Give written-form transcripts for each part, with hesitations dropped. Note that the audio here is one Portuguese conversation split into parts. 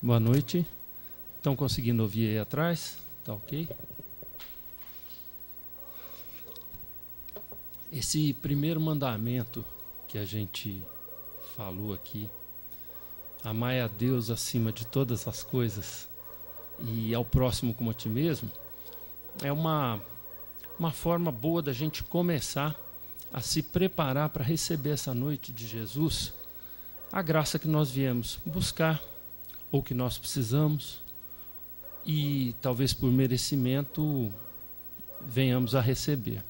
Boa noite. Estão conseguindo ouvir aí atrás? Tá ok? Esse primeiro mandamento que a gente falou aqui, amai a Deus acima de todas as coisas e ao próximo como a ti mesmo, é uma forma boa da gente começar a se preparar para receber essa noite de Jesus, a graça que nós viemos buscar, ou que nós precisamos, e talvez por merecimento venhamos a receber.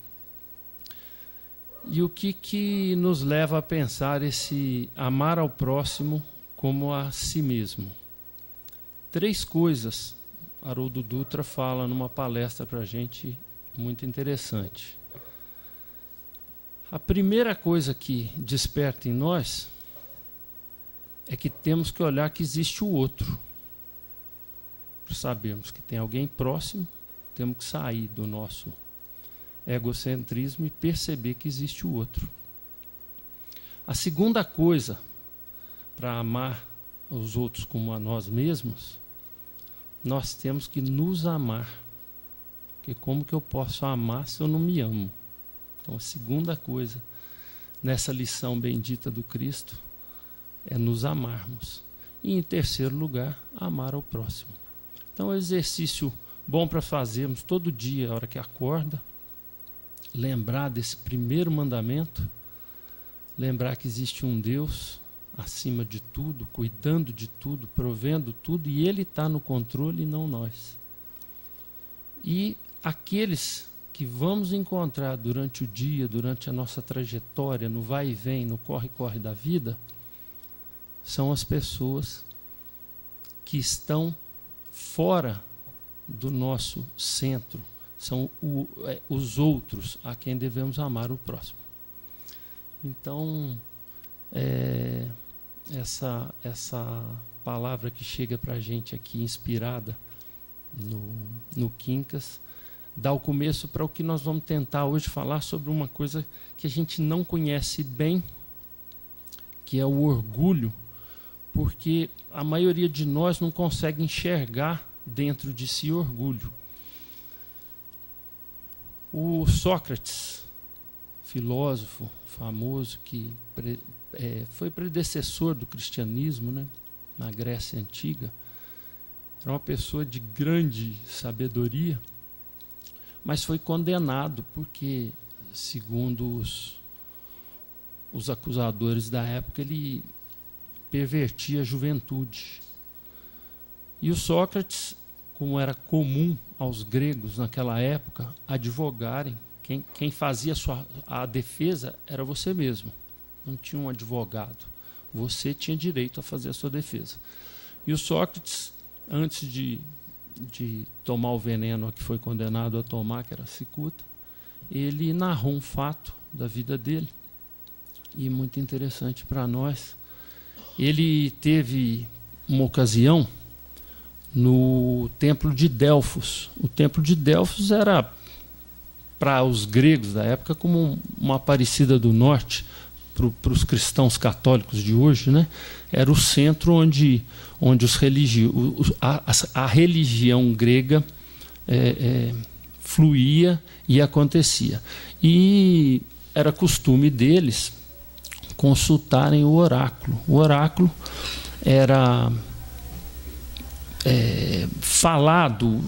E o que nos leva a pensar esse amar ao próximo como a si mesmo? 3 coisas Haroldo Dutra fala numa palestra para a gente muito interessante. A primeira coisa que desperta em nós é que temos que olhar que existe o outro. Para sabermos que tem alguém próximo, temos que sair do nosso egocentrismo e perceber que existe o outro. A segunda coisa para amar os outros como a nós mesmos, nós temos que nos amar. Porque como que eu posso amar se eu não me amo? Então a segunda coisa nessa lição bendita do Cristo é nos amarmos. E em terceiro lugar, amar ao próximo. Então é um exercício bom para fazermos todo dia, a hora que acorda, lembrar desse primeiro mandamento, lembrar que existe um Deus acima de tudo, cuidando de tudo, provendo tudo, e Ele está no controle e não nós. E aqueles que vamos encontrar durante o dia, durante a nossa trajetória, no vai e vem, no corre-corre da vida, são as pessoas que estão fora do nosso centro, são os outros a quem devemos amar o próximo. Então, essa palavra que chega para a gente aqui, inspirada no Quincas, dá o começo para o que nós vamos tentar hoje falar sobre uma coisa que a gente não conhece bem, que é o orgulho, porque a maioria de nós não consegue enxergar dentro de si orgulho. O Sócrates, filósofo famoso que foi predecessor do cristianismo, né, na Grécia Antiga, era uma pessoa de grande sabedoria, mas foi condenado porque, segundo os acusadores da época, ele pervertia a juventude. E o Sócrates, como era comum aos gregos naquela época advogarem, quem fazia a defesa era você mesmo, não tinha um advogado, você tinha direito a fazer a sua defesa. E o Sócrates, antes de tomar o veneno que foi condenado a tomar, que era a cicuta, ele narrou um fato da vida dele, e muito interessante para nós. Ele teve uma ocasião no templo de Delfos. O templo de Delfos era, para os gregos da época, como uma Aparecida do Norte, para os cristãos católicos de hoje, né? Era o centro onde a religião grega fluía e acontecia. E era costume deles consultarem o oráculo. O oráculo era falado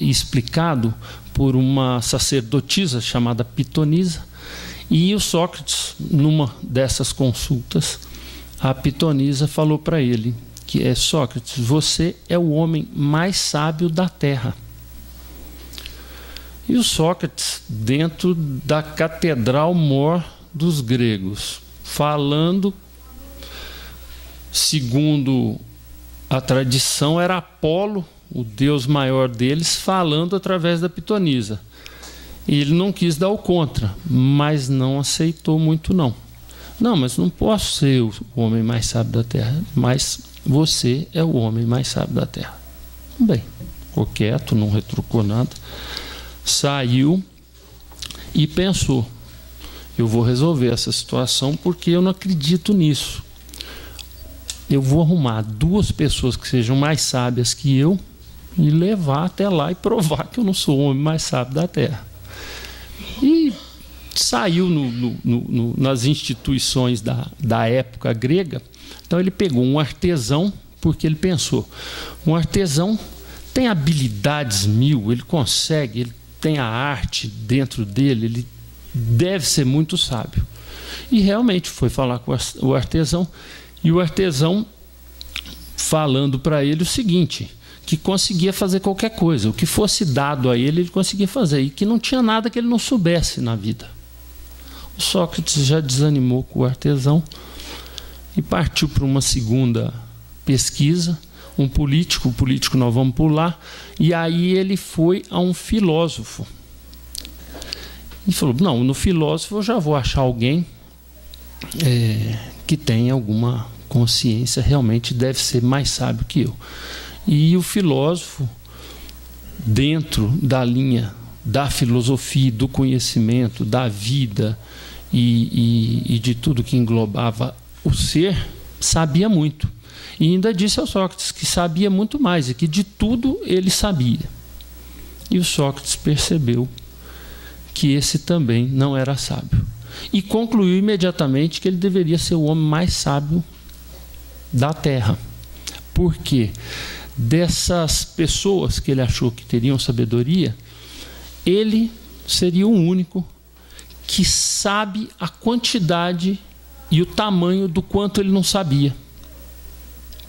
e explicado por uma sacerdotisa chamada Pitonisa, e o Sócrates, numa dessas consultas, a Pitonisa falou para ele que Sócrates, você é o homem mais sábio da Terra. E o Sócrates, dentro da catedral mor dos gregos, falando, segundo a tradição, era Apolo, o deus maior deles, falando através da Pitonisa. E ele não quis dar o contra, mas não aceitou muito não. Não, mas não posso ser o homem mais sábio da Terra, mas você é o homem mais sábio da Terra. Bem, ficou quieto, não retrucou nada, saiu e pensou, eu vou resolver essa situação porque eu não acredito nisso. eu vou arrumar 2 pessoas que sejam mais sábias que eu e levar até lá e provar que eu não sou o homem mais sábio da terra. E saiu nas instituições da época grega. Então ele pegou um artesão, porque ele pensou, um artesão tem habilidades 1000, ele consegue, ele tem a arte dentro dele, ele deve ser muito sábio. E realmente foi falar com o artesão, e o artesão falando para ele o seguinte, que conseguia fazer qualquer coisa, o que fosse dado a ele, ele conseguia fazer, e que não tinha nada que ele não soubesse na vida. O Sócrates já desanimou com o artesão e partiu para uma segunda pesquisa, o político nós vamos pular, e aí ele foi a um filósofo. E falou, não, no filósofo eu já vou achar alguém que tem alguma consciência, realmente deve ser mais sábio que eu. E o filósofo, dentro da linha da filosofia, do conhecimento, da vida e de tudo que englobava o ser, sabia muito. E ainda disse ao Sócrates que sabia muito mais e que de tudo ele sabia. E o Sócrates percebeu que esse também não era sábio. E concluiu imediatamente que ele deveria ser o homem mais sábio da Terra. Por quê? Dessas pessoas que ele achou que teriam sabedoria, ele seria o único que sabe a quantidade e o tamanho do quanto ele não sabia.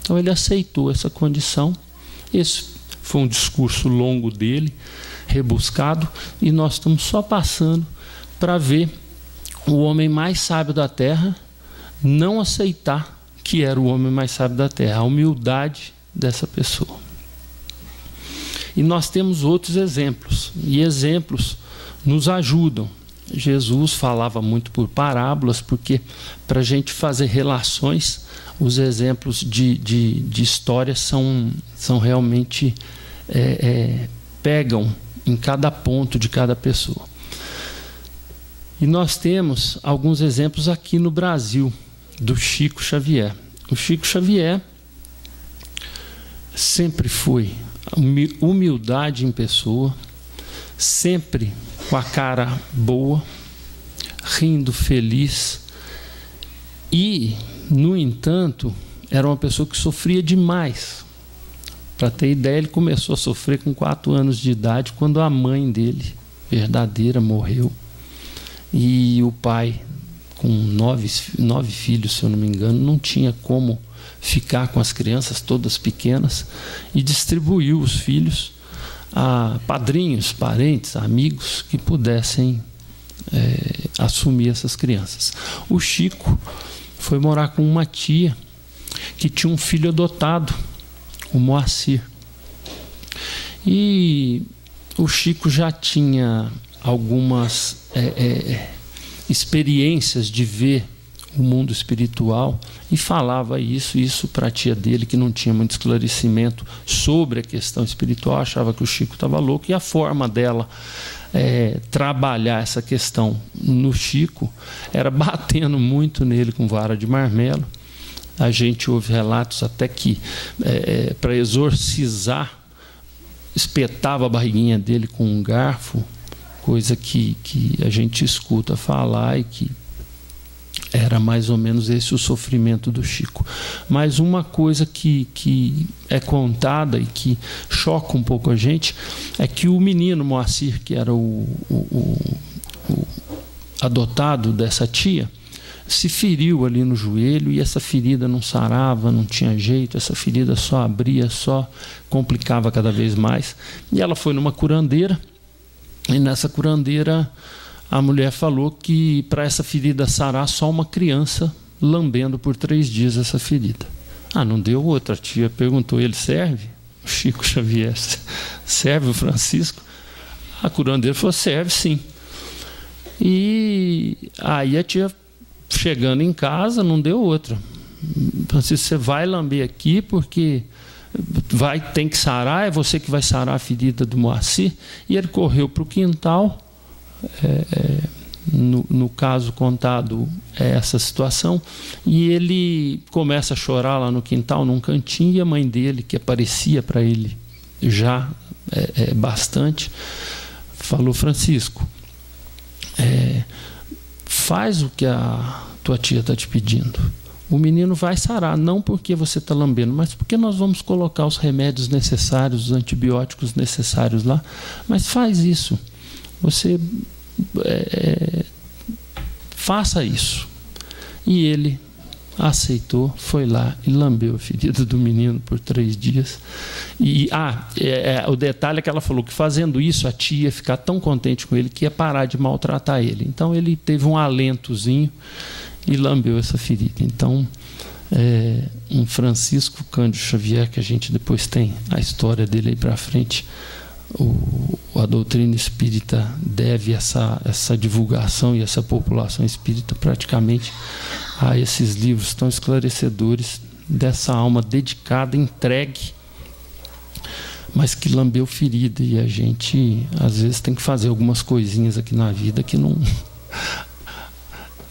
Então ele aceitou essa condição. Esse foi um discurso longo dele, rebuscado, e nós estamos só passando para ver o homem mais sábio da Terra não aceitar que era o homem mais sábio da Terra, a humildade dessa pessoa. E nós temos outros exemplos, e exemplos nos ajudam. Jesus falava muito por parábolas, porque para a gente fazer relações, os exemplos de história são realmente pegam em cada ponto de cada pessoa. E nós temos alguns exemplos aqui no Brasil, do Chico Xavier. O Chico Xavier sempre foi humildade em pessoa, sempre com a cara boa, rindo, feliz. E, no entanto, era uma pessoa que sofria demais. Para ter ideia, ele começou a sofrer com 4 anos de idade, quando a mãe dele, verdadeira, morreu. E o pai, com 9 filhos, se eu não me engano, não tinha como ficar com as crianças todas pequenas, e distribuiu os filhos a padrinhos, parentes, amigos que pudessem assumir essas crianças. O Chico foi morar com uma tia que tinha um filho adotado, o Moacir. E o Chico já tinha algumas experiências de ver o mundo espiritual, e falava isso para a tia dele, que não tinha muito esclarecimento sobre a questão espiritual, achava que o Chico estava louco, e a forma dela trabalhar essa questão no Chico era batendo muito nele com vara de marmelo. A gente ouve relatos até que para exorcizar espetava a barriguinha dele com um garfo, coisa que a gente escuta falar, e que era mais ou menos esse o sofrimento do Chico. Mas uma coisa que é contada e que choca um pouco a gente é que o menino Moacir, que era o adotado dessa tia, se feriu ali no joelho, e essa ferida não sarava, não tinha jeito, essa ferida só abria, só complicava cada vez mais. E ela foi numa curandeira, e nessa curandeira a mulher falou que para essa ferida sarar, só uma criança lambendo por 3 dias essa ferida. Não deu outra. A tia perguntou, ele serve? O Chico Xavier, serve o Francisco? A curandeira falou, serve sim. E aí a tia, chegando em casa, não deu outra. Francisco, você vai lamber aqui porque tem que sarar, é você que vai sarar a ferida do Moacir. E ele correu para o quintal, no caso contado, é essa situação, e ele começa a chorar lá no quintal, num cantinho, e a mãe dele, que aparecia para ele já bastante, falou: Francisco, faz o que a tua tia está te pedindo. O menino vai sarar, não porque você está lambendo, mas porque nós vamos colocar os remédios necessários, os antibióticos necessários lá. Mas faz isso. Você faça isso. E ele aceitou, foi lá e lambeu a ferida do menino por 3 dias. E o detalhe é que ela falou que fazendo isso a tia ia ficar tão contente com ele que ia parar de maltratar ele. Então ele teve um alentozinho e lambeu essa ferida. Então, um Francisco Cândido Xavier, que a gente depois tem a história dele aí para frente, a doutrina espírita deve essa divulgação e essa população espírita praticamente a esses livros tão esclarecedores dessa alma dedicada, entregue, mas que lambeu ferida. E a gente às vezes tem que fazer algumas coisinhas aqui na vida que não...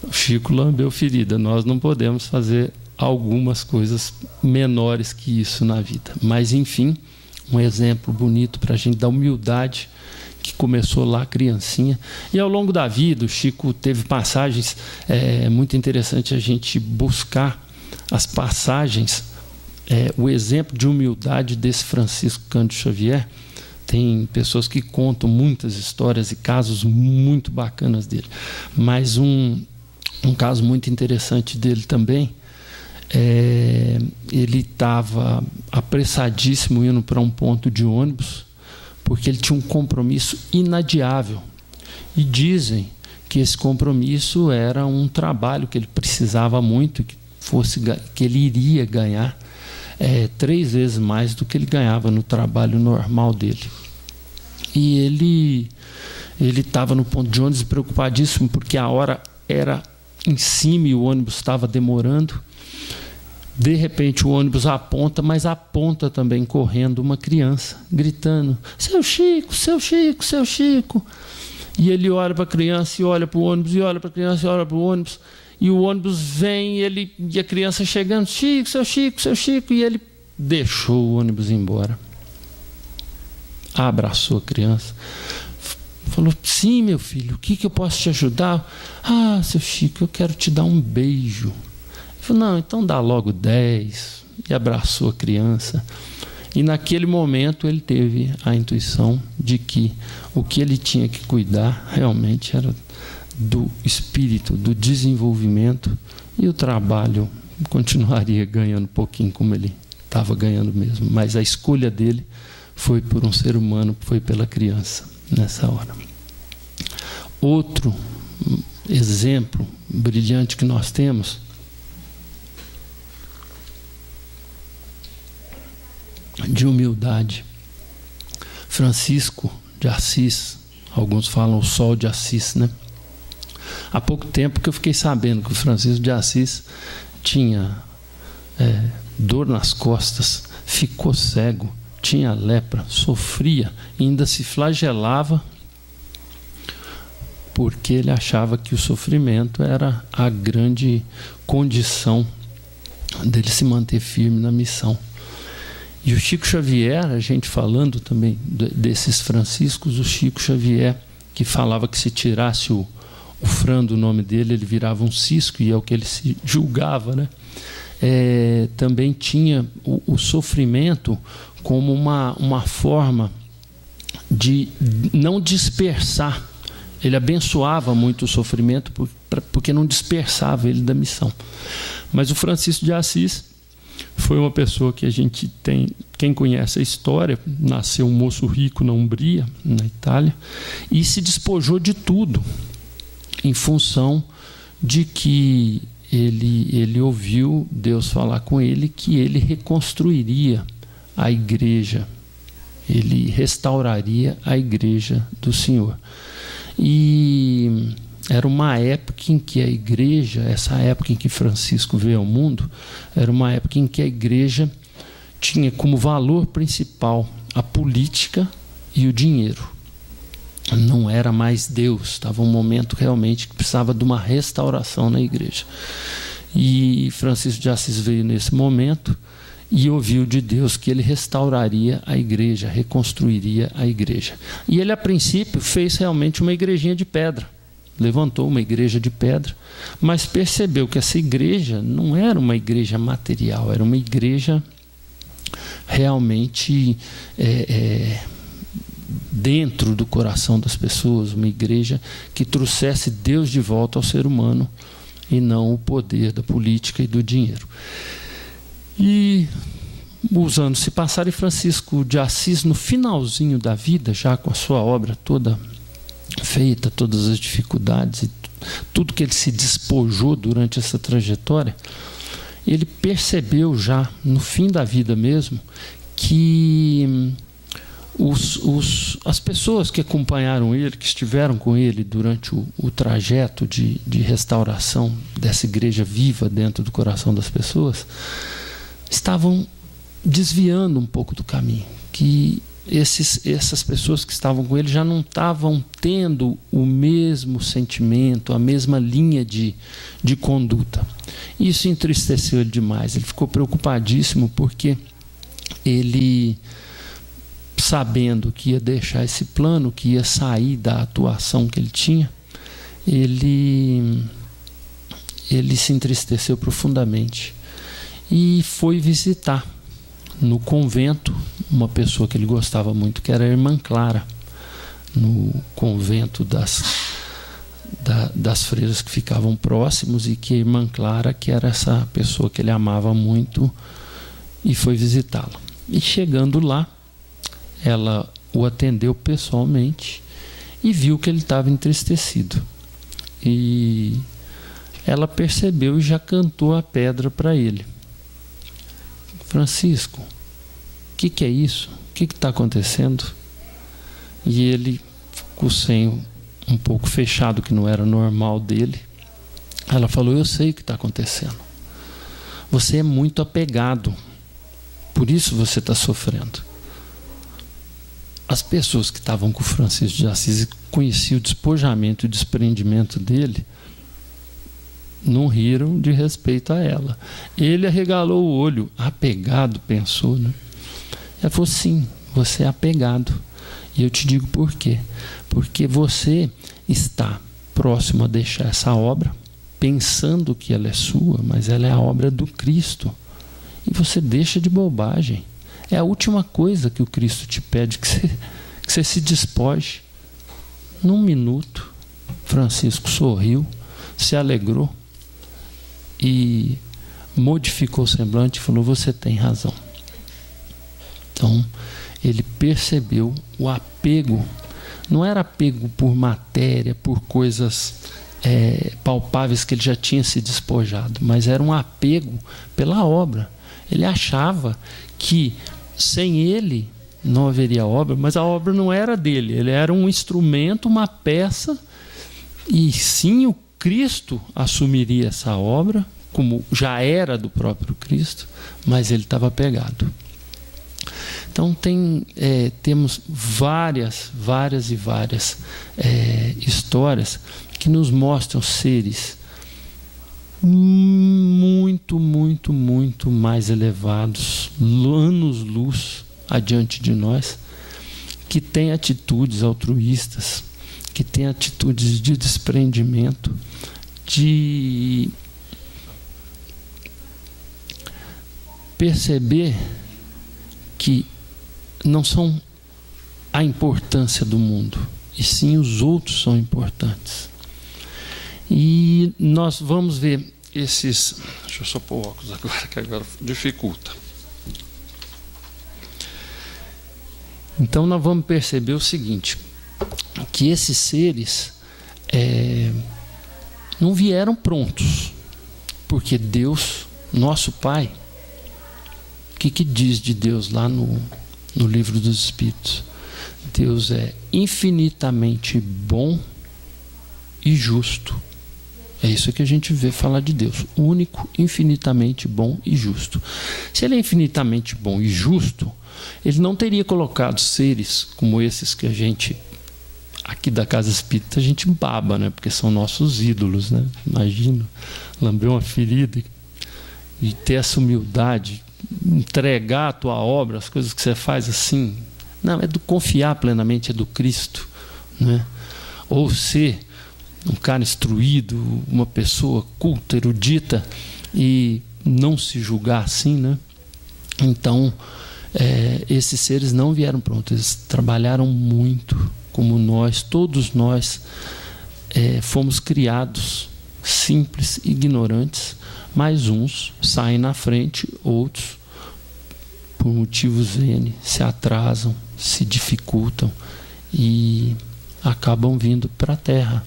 O Chico lambeu ferida, nós não podemos fazer algumas coisas menores que isso na vida. Mas, enfim, um exemplo bonito para a gente da humildade que começou lá criancinha. E ao longo da vida, o Chico teve passagens, muito interessante a gente buscar as passagens, o exemplo de humildade desse Francisco Cândido Xavier. Tem pessoas que contam muitas histórias e casos muito bacanas dele. Mas um caso muito interessante dele também, ele estava apressadíssimo indo para um ponto de ônibus, porque ele tinha um compromisso inadiável. E dizem que esse compromisso era um trabalho que ele precisava muito, que ele iria ganhar 3 vezes mais do que ele ganhava no trabalho normal dele. E ele estava no ponto de ônibus preocupadíssimo, porque a hora era em cima e o ônibus estava demorando. De repente o ônibus aponta, mas aponta também correndo uma criança, gritando: seu Chico, seu Chico, seu Chico. E ele olha para a criança e olha para o ônibus, e olha para a criança e olha para o ônibus, e o ônibus vem e a criança chegando: Chico, seu Chico, seu Chico. E ele deixou o ônibus embora, abraçou a criança, falou: sim, meu filho, o que eu posso te ajudar? Ah, seu Chico, eu quero te dar um beijo. Ele falou: não, então dá logo 10. E abraçou a criança. E naquele momento ele teve a intuição de que o que ele tinha que cuidar realmente era do espírito, do desenvolvimento, e o trabalho continuaria ganhando um pouquinho como ele estava ganhando mesmo. Mas a escolha dele foi por um ser humano, foi pela criança nessa hora. Outro exemplo brilhante que nós temos de humildade, Francisco de Assis. Alguns falam o Sol de Assis, né? Há pouco tempo que eu fiquei sabendo que o Francisco de Assis tinha dor nas costas, ficou cego, tinha lepra, sofria, ainda se flagelava, porque ele achava que o sofrimento era a grande condição dele se manter firme na missão. E o Chico Xavier, a gente falando também desses franciscos, o Chico Xavier, que falava que se tirasse o Fran do nome dele, ele virava um cisco, e é o que ele se julgava, né? Também tinha o sofrimento como uma forma de não dispersar. Ele abençoava muito o sofrimento porque não dispersava ele da missão. Mas o Francisco de Assis foi uma pessoa que a gente tem, quem conhece a história, nasceu um moço rico na Umbria, na Itália, e se despojou de tudo em função de que ele ouviu Deus falar com ele que ele reconstruiria a igreja, ele restauraria a igreja do Senhor. E era uma época em que a igreja, essa época em que Francisco veio ao mundo, era uma época em que a igreja tinha como valor principal a política e o dinheiro. não era mais Deus, estava um momento realmente que precisava de uma restauração na igreja. E Francisco de Assis veio nesse momento e ouviu de Deus que ele restauraria a igreja, reconstruiria a igreja. E ele, a princípio, fez realmente uma igrejinha de pedra. Levantou uma igreja de pedra, mas percebeu que essa igreja não era uma igreja material, era uma igreja realmente dentro do coração das pessoas, uma igreja que trouxesse Deus de volta ao ser humano e não o poder da política e do dinheiro. E os anos se passaram e Francisco de Assis, no finalzinho da vida, já com a sua obra toda feita, todas as dificuldades e tudo que ele se despojou durante essa trajetória, ele percebeu já no fim da vida mesmo que as pessoas que acompanharam ele, que estiveram com ele durante o trajeto de restauração dessa igreja viva dentro do coração das pessoas, estavam desviando um pouco do caminho, que essas pessoas que estavam com ele já não estavam tendo o mesmo sentimento, a mesma linha de conduta. Isso entristeceu ele demais. Ele ficou preocupadíssimo porque ele, sabendo que ia deixar esse plano, que ia sair da atuação que ele tinha, ele se entristeceu profundamente e foi visitar no convento uma pessoa que ele gostava muito, que era a irmã Clara, no convento das freiras que ficavam próximos, e que a irmã Clara, que era essa pessoa que ele amava muito, e foi visitá-la. E chegando lá, ela o atendeu pessoalmente e viu que ele estava entristecido. E ela percebeu e já cantou a pedra para ele. Francisco, o que é isso? O que está acontecendo? E ele, com o senho um pouco fechado, que não era normal dele, ela falou: eu sei o que está acontecendo. Você é muito apegado, por isso você está sofrendo. As pessoas que estavam com o Francisco de Assis e conheciam o despojamento e o desprendimento dele, não riram de respeito a ela. Ele arregalou o olho, apegado, pensou, né? Ela falou: sim, você é apegado. E eu te digo por quê. Porque você está próximo a deixar essa obra, pensando que ela é sua, mas ela é a obra do Cristo. E você deixa de bobagem. É a última coisa que o Cristo te pede, que você se despoje. Num minuto, Francisco sorriu, se alegrou e modificou o semblante e falou: você tem razão. Então, ele percebeu o apego. Não era apego por matéria, por coisas palpáveis que ele já tinha se despojado, mas era um apego pela obra. Ele achava que sem ele não haveria obra, mas a obra não era dele. Ele era um instrumento, uma peça, e sim o Cristo assumiria essa obra, como já era do próprio Cristo, mas ele estava apegado. Então temos várias histórias que nos mostram seres muito mais elevados, anos-luz adiante de nós, que têm atitudes altruístas, que têm atitudes de desprendimento, de perceber que não são a importância do mundo, e sim os outros são importantes. E nós vamos ver esses... Deixa eu só pôr o óculos agora, que agora dificulta. Então nós vamos perceber o seguinte, que esses seres não vieram prontos, porque Deus, nosso Pai, o que diz de Deus lá no Livro dos Espíritos? Deus é infinitamente bom e justo. É isso que a gente vê falar de Deus: único, infinitamente bom e justo. Se ele é infinitamente bom e justo, ele não teria colocado seres como esses que a gente aqui da Casa Espírita a gente baba, né? Porque são nossos ídolos, né? Imagina, lamber uma ferida e ter essa humildade, entregar a tua obra, as coisas que você faz assim. Não, é do confiar plenamente, é do Cristo, né? Ou ser um cara instruído, uma pessoa culta, erudita, e não se julgar assim, né? Então, esses seres não vieram prontos, eles trabalharam muito, como nós, todos nós fomos criados simples, ignorantes, mas uns saem na frente, outros, por motivos N, se atrasam, se dificultam e acabam vindo para a Terra,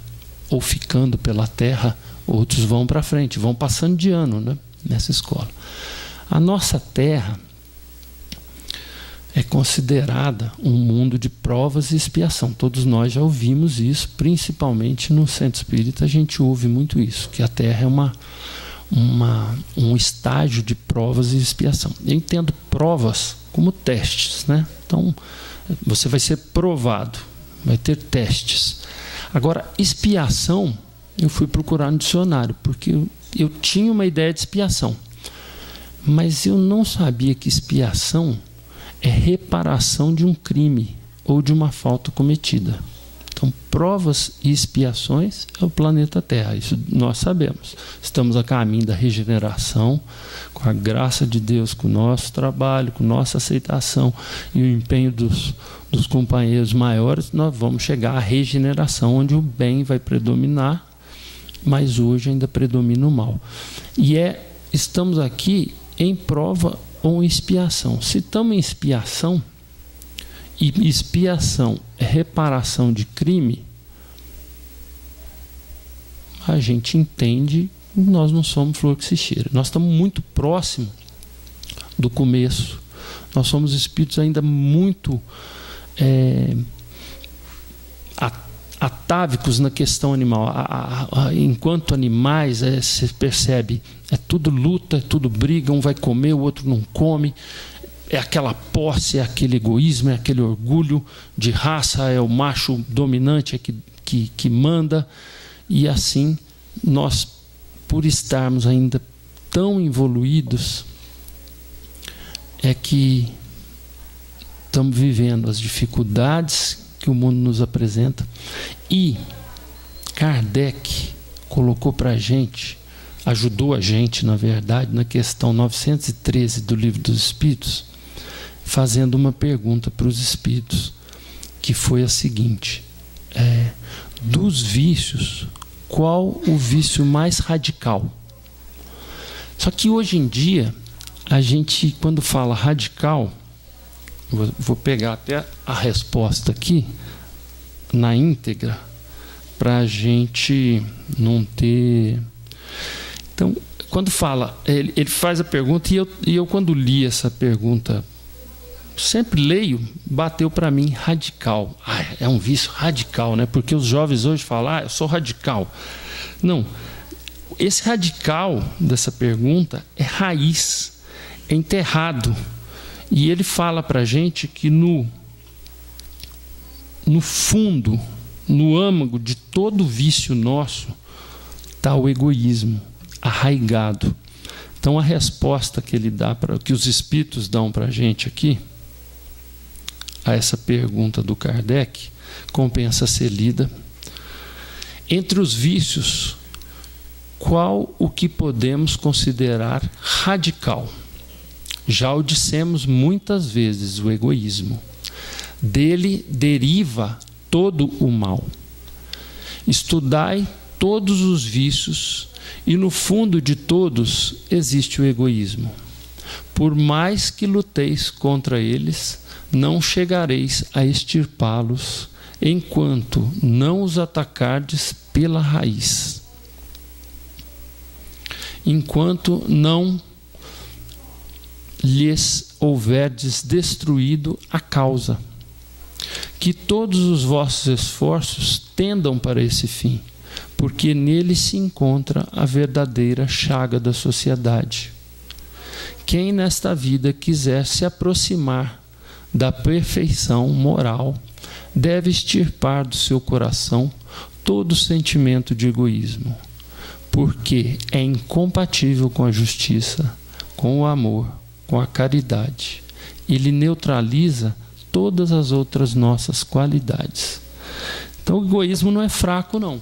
ou ficando pela Terra. Outros vão para frente, vão passando de ano, né, nessa escola. A nossa Terra é considerada um mundo de provas e expiação. Todos nós já ouvimos isso, principalmente no Centro Espírita a gente ouve muito isso, que a Terra é um estágio de provas e expiação. Eu entendo provas como testes, né? Então, você vai ser provado, vai ter testes. Agora, expiação, eu fui procurar no dicionário, porque eu tinha uma ideia de expiação, mas eu não sabia que expiação é reparação de um crime ou de uma falta cometida. Então, provas e expiações é o planeta Terra, isso nós sabemos. Estamos a caminho da regeneração, com a graça de Deus, com o nosso trabalho, com nossa aceitação e o empenho dos companheiros maiores, nós vamos chegar à regeneração, onde o bem vai predominar, mas hoje ainda predomina o mal. E estamos aqui em prova ou em expiação. Se estamos em expiação, e expiação é reparação de crime, a gente entende que nós não somos flor que se cheira. Nós estamos muito próximos do começo. Nós somos espíritos ainda muito atávicos na questão animal. Enquanto animais, você percebe, é tudo luta, é tudo briga, um vai comer, o outro não come. É aquela posse, é aquele egoísmo, é aquele orgulho de raça, é o macho dominante que manda. E assim, nós, por estarmos ainda tão evoluídos, é que estamos vivendo as dificuldades que o mundo nos apresenta. E Kardec colocou para a gente, ajudou a gente, na verdade, na questão 913 do Livro dos Espíritos, fazendo uma pergunta para os espíritos, que foi a seguinte: dos vícios, qual o vício mais radical? Só que hoje em dia, a gente, quando fala radical, vou pegar até a resposta aqui, na íntegra, para a gente não ter... Então, quando fala, ele faz a pergunta, e eu quando li essa pergunta, sempre leio, bateu para mim radical. É um vício radical, né? Porque os jovens hoje falam, eu sou radical. Não, esse radical dessa pergunta é raiz, é enterrado. E ele fala para a gente que no fundo, no âmago de todo vício nosso, está o egoísmo arraigado. Então a resposta que ele dá, que os espíritos dão para a gente aqui, a essa pergunta do Kardec, compensa ser lida. Entre os vícios, qual o que podemos considerar radical? Já o dissemos muitas vezes, o egoísmo. Dele deriva todo o mal. Estudai todos os vícios, e no fundo de todos existe o egoísmo. Por mais que luteis contra eles, não chegareis a extirpá-los, enquanto não os atacardes pela raiz. Enquanto não lhes houverdes destruído a causa. Que todos os vossos esforços tendam para esse fim, porque nele se encontra a verdadeira chaga da sociedade. Quem nesta vida quiser se aproximar da perfeição moral deve extirpar do seu coração todo sentimento de egoísmo, porque é incompatível com a justiça, com o amor, com a caridade. Ele neutraliza todas as outras nossas qualidades. Então o egoísmo não é fraco, não.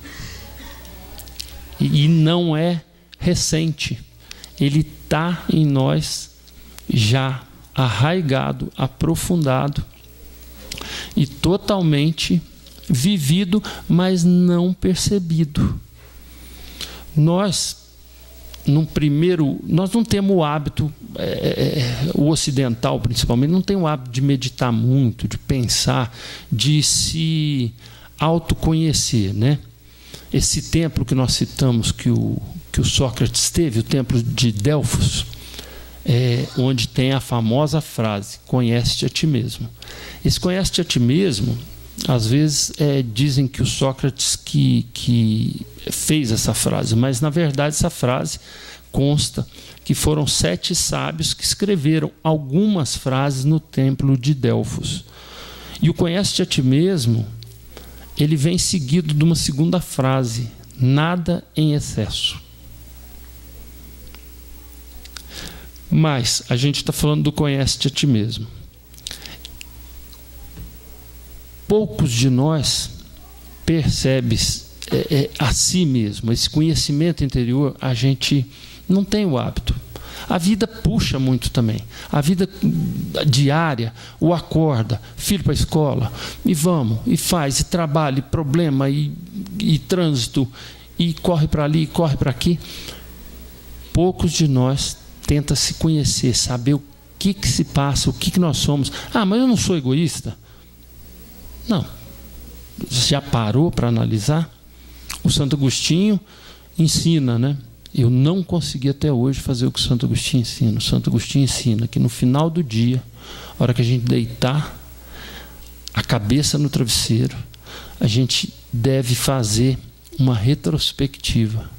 E não é recente. Ele está em nós já arraigado, aprofundado e totalmente vivido, mas não percebido. Nós não temos o hábito, o ocidental principalmente, não tem o hábito de meditar muito, de pensar, de se autoconhecer, né? Esse templo que nós citamos, que o Sócrates teve, o templo de Delfos, onde tem a famosa frase, conhece-te a ti mesmo. Esse conhece-te a ti mesmo, às vezes dizem que o Sócrates que fez essa frase, mas na verdade essa frase consta que foram 7 sábios que escreveram algumas frases no templo de Delfos. E o conhece-te a ti mesmo, ele vem seguido de uma segunda frase, nada em excesso. Mas a gente está falando do conhece-te a ti mesmo. Poucos de nós percebem a si mesmo. Esse conhecimento interior, a gente não tem o hábito. A vida puxa muito também. A vida diária, o acorda, filho para a escola, e vamos, e faz, e trabalha, e problema, e trânsito, e corre para ali, e corre para aqui. Poucos de nós tentam se conhecer, saber o que se passa, o que nós somos. Ah, mas eu não sou egoísta. Não. Já parou para analisar? O Santo Agostinho ensina, né? Eu não consegui até hoje fazer o que o Santo Agostinho ensina. O Santo Agostinho ensina que no final do dia, a hora que a gente deitar a cabeça no travesseiro, a gente deve fazer uma retrospectiva.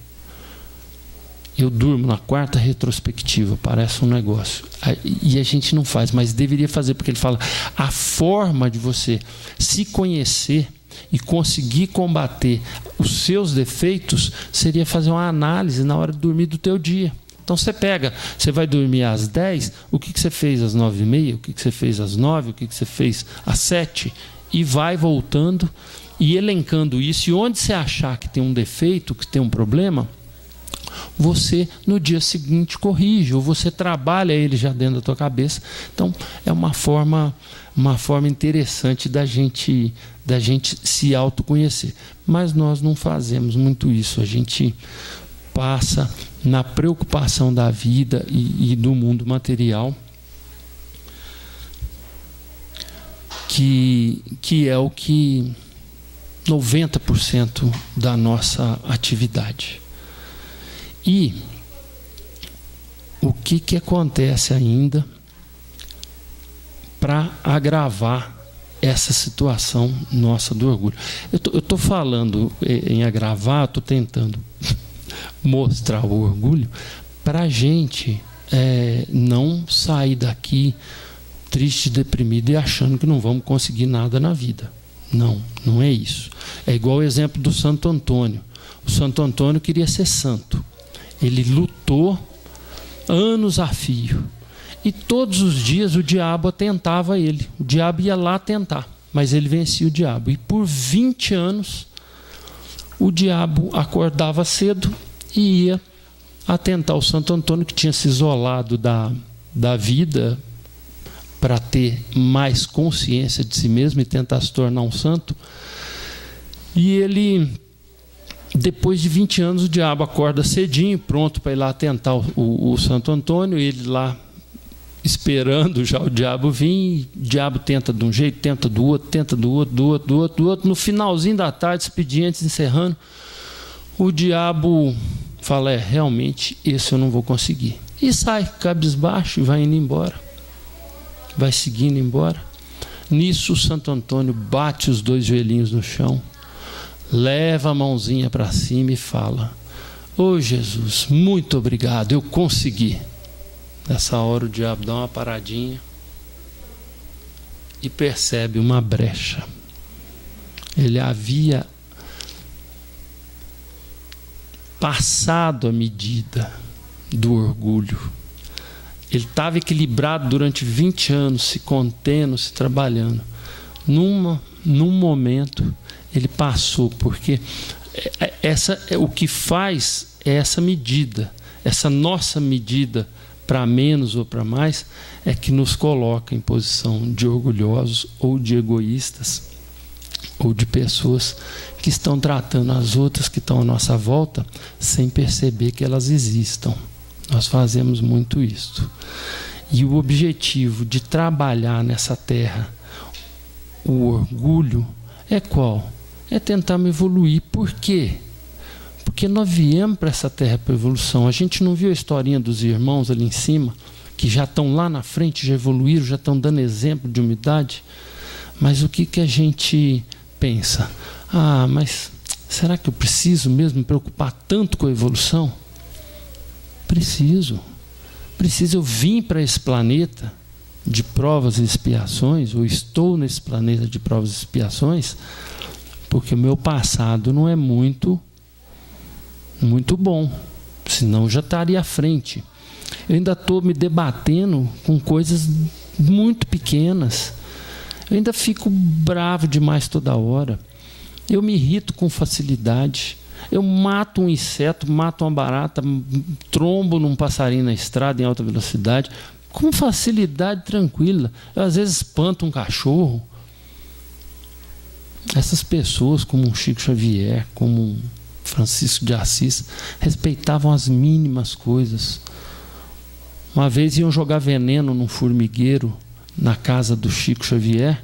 Eu durmo na 4ª retrospectiva, parece um negócio. E a gente não faz, mas deveria fazer, porque ele fala, a forma de você se conhecer e conseguir combater os seus defeitos seria fazer uma análise na hora de dormir do teu dia. Então você vai dormir às 10, o que você fez às 9h30, o que você fez às 9, o que você fez às 7, e vai voltando e elencando isso. E onde você achar que tem um defeito, que tem um problema, você no dia seguinte corrige, ou você trabalha ele já dentro da tua cabeça. Então é uma forma interessante da gente se autoconhecer. Mas nós não fazemos muito isso. A gente passa na preocupação da vida e do mundo material, que é o que 90% da nossa atividade. E o que acontece ainda para agravar essa situação nossa do orgulho? Eu estou falando em agravar, estou tentando mostrar o orgulho para a gente não sair daqui triste, deprimido e achando que não vamos conseguir nada na vida. Não é isso. É igual o exemplo do Santo Antônio. O Santo Antônio queria ser santo. Ele lutou anos a fio. E todos os dias o diabo atentava ele. O diabo ia lá tentar, mas ele vencia o diabo. E por 20 anos, o diabo acordava cedo e ia atentar o Santo Antônio, que tinha se isolado da vida para ter mais consciência de si mesmo e tentar se tornar um santo. E ele, depois de 20 anos, o diabo acorda cedinho, pronto para ir lá tentar o Santo Antônio. Ele lá esperando já o diabo vir. O diabo tenta de um jeito, tenta do outro, tenta do outro. No finalzinho da tarde, expedientes encerrando, o diabo fala, realmente, esse eu não vou conseguir. E sai cabisbaixo e vai indo embora. Vai seguindo embora. Nisso, o Santo Antônio bate os 2 joelhinhos no chão, leva a mãozinha para cima e fala, ô Jesus, muito obrigado, eu consegui. Nessa hora o diabo dá uma paradinha e percebe uma brecha. Ele havia passado a medida do orgulho. Ele estava equilibrado durante 20 anos, se contendo, se trabalhando. Num momento, ele passou, porque o que faz é essa medida, essa nossa medida para menos ou para mais, é que nos coloca em posição de orgulhosos ou de egoístas, ou de pessoas que estão tratando as outras que estão à nossa volta sem perceber que elas existam. Nós fazemos muito isso. E o objetivo de trabalhar nessa terra o orgulho é qual? É tentar me evoluir. Por quê? Porque nós viemos para essa terra para evolução. A gente não viu a historinha dos irmãos ali em cima, que já estão lá na frente, já evoluíram, já estão dando exemplo de humildade? Mas o que a gente pensa? Mas será que eu preciso mesmo me preocupar tanto com a evolução? Preciso. Eu vim para esse planeta de provas e expiações, ou estou nesse planeta de provas e expiações, porque o meu passado não é muito bom, senão já estaria à frente. Eu ainda estou me debatendo com coisas muito pequenas. Eu ainda fico bravo demais toda hora. Eu me irrito com facilidade. Eu mato um inseto, mato uma barata, trombo num passarinho na estrada em alta velocidade, com facilidade tranquila. Eu às vezes espanto um cachorro. Essas pessoas, como um Chico Xavier, como um Francisco de Assis, respeitavam as mínimas coisas. Uma vez iam jogar veneno num formigueiro na casa do Chico Xavier.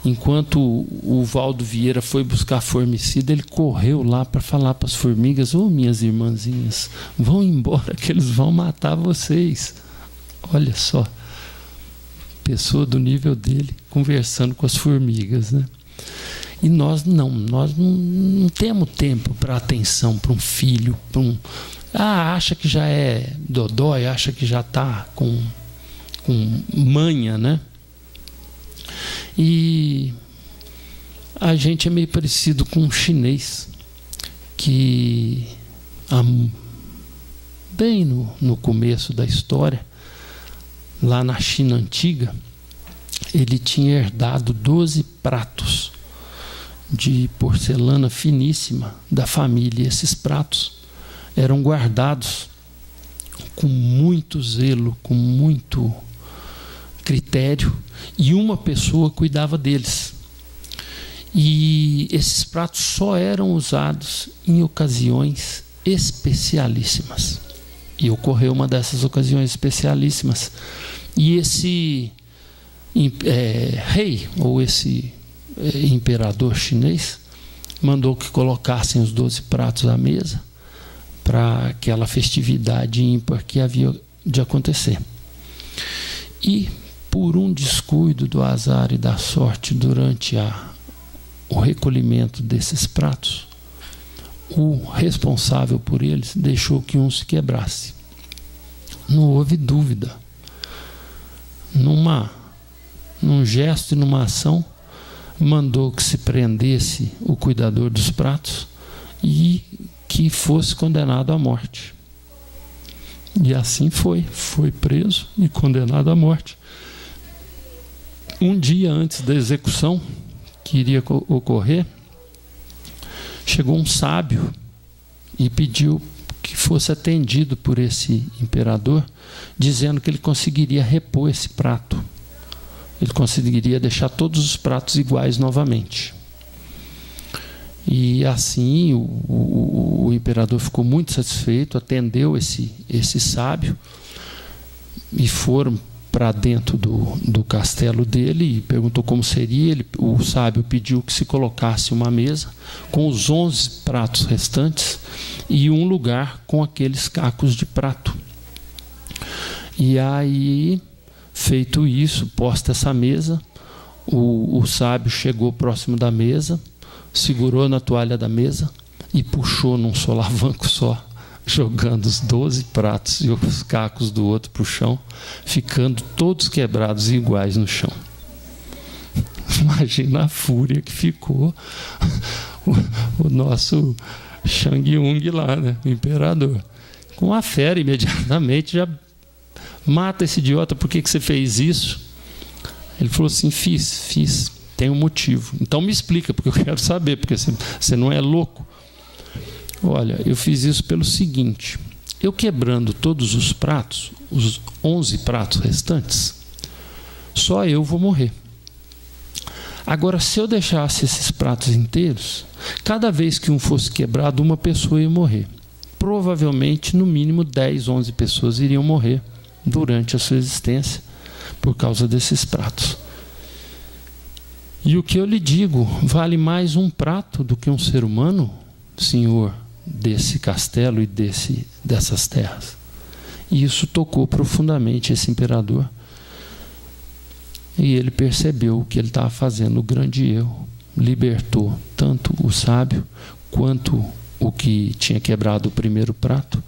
Enquanto o Valdo Vieira foi buscar formicida, ele correu lá para falar para as formigas: minhas irmãzinhas, vão embora que eles vão matar vocês. Olha só, pessoa do nível dele conversando com as formigas, né? E nós não temos tempo para atenção para um filho, acha que já é dodói, acha que já está com manha, né? E a gente é meio parecido com um chinês que, bem no começo da história, lá na China antiga, ele tinha herdado 12 pratos de porcelana finíssima da família. Esses pratos eram guardados com muito zelo, com muito critério, e uma pessoa cuidava deles. E esses pratos só eram usados em ocasiões especialíssimas. E ocorreu uma dessas ocasiões especialíssimas. E esse rei, ou esse imperador chinês, mandou que colocassem os 12 pratos à mesa para aquela festividade ímpar que havia de acontecer. E por um descuido do azar e da sorte durante o recolhimento desses pratos, o responsável por eles deixou que um se quebrasse. Não houve dúvida. Num gesto e numa ação, mandou que se prendesse o cuidador dos pratos e que fosse condenado à morte. E assim foi preso e condenado à morte. Um dia antes da execução que iria ocorrer, chegou um sábio e pediu que fosse atendido por esse imperador, dizendo que ele conseguiria repor esse prato. Ele conseguiria deixar todos os pratos iguais novamente. E assim o imperador ficou muito satisfeito, atendeu esse sábio, e foram para dentro do castelo dele e perguntou como seria. O sábio pediu que se colocasse uma mesa com os 11 pratos restantes e um lugar com aqueles cacos de prato. E aí, feito isso, posta essa mesa, o sábio chegou próximo da mesa, segurou na toalha da mesa e puxou num solavanco só, jogando os 12 pratos e os cacos do outro para o chão, ficando todos quebrados e iguais no chão. Imagina a fúria que ficou o nosso Shang Yung lá, né? O imperador. Com a fera, imediatamente já mata esse idiota. Por que você fez isso? Ele falou assim: fiz, tem um motivo. Então me explica, porque eu quero saber, porque você não é louco. Olha, eu fiz isso pelo seguinte: eu quebrando todos os pratos, os 11 pratos restantes, só eu vou morrer. Agora, se eu deixasse esses pratos inteiros, cada vez que um fosse quebrado, uma pessoa ia morrer. Provavelmente, no mínimo 10, 11 pessoas iriam morrer durante a sua existência por causa desses pratos. E o que eu lhe digo, vale mais um prato do que um ser humano, senhor desse castelo e dessas terras. E isso tocou profundamente esse imperador. E ele percebeu que ele estava fazendo o grande erro. Libertou tanto o sábio quanto o que tinha quebrado o primeiro prato,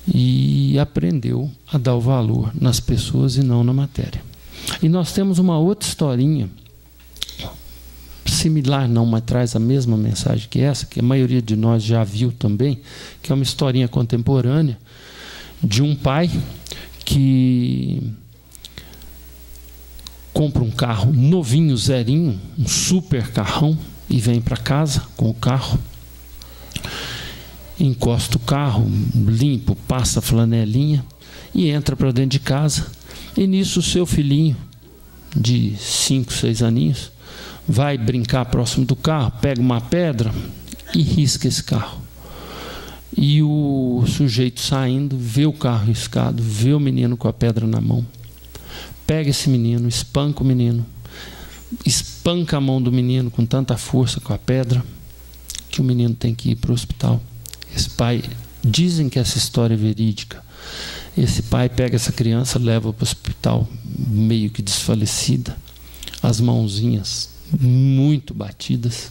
e aprendeu a dar o valor nas pessoas e não na matéria. E nós temos uma outra historinha similar, não, mas traz a mesma mensagem que essa, que a maioria de nós já viu também, que é uma historinha contemporânea de um pai que compra um carro novinho, zerinho, um super carrão, e vem para casa com o carro, encosta o carro, limpo, passa a flanelinha e entra para dentro de casa. E nisso o seu filhinho de 5, 6 aninhos vai brincar próximo do carro, pega uma pedra e risca esse carro. E o sujeito saindo, vê o carro riscado, vê o menino com a pedra na mão, pega esse menino, espanca o menino, espanca a mão do menino com tanta força com a pedra que o menino tem que ir para o hospital. Esse pai, dizem que essa história é verídica, esse pai pega essa criança, leva para o hospital meio que desfalecida, as mãozinhas muito batidas.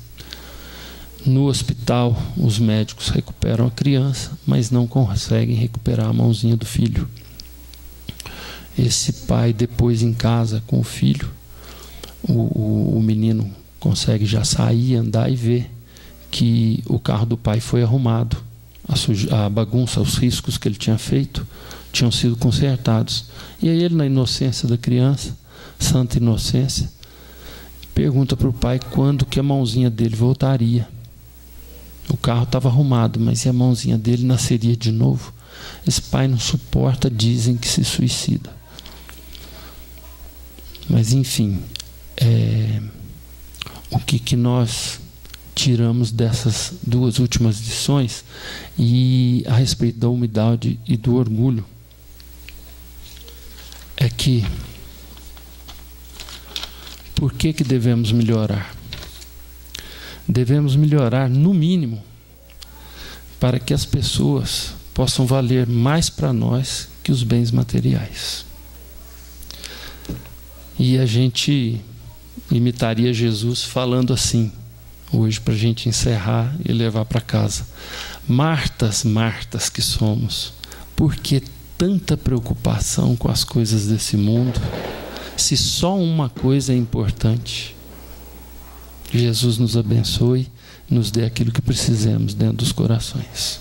No hospital, os médicos recuperam a criança, mas não conseguem recuperar a mãozinha do filho. Esse pai, depois em casa com o filho, o menino consegue já sair, andar e ver que o carro do pai foi arrumado. A bagunça, os riscos que ele tinha feito tinham sido consertados. E aí ele, na inocência da criança, santa inocência, pergunta para o pai quando que a mãozinha dele voltaria. O carro estava arrumado, mas e a mãozinha dele nasceria de novo? Esse pai não suporta, dizem que se suicida. Mas enfim, o que nós tiramos dessas duas últimas lições, e a respeito da humildade e do orgulho, é que por que devemos melhorar? Devemos melhorar, no mínimo, para que as pessoas possam valer mais para nós que os bens materiais. E a gente imitaria Jesus falando assim, hoje, para a gente encerrar e levar para casa: Martas, Martas que somos, por que tanta preocupação com as coisas desse mundo, se só uma coisa é importante? Jesus nos abençoe, nos dê aquilo que precisamos dentro dos corações.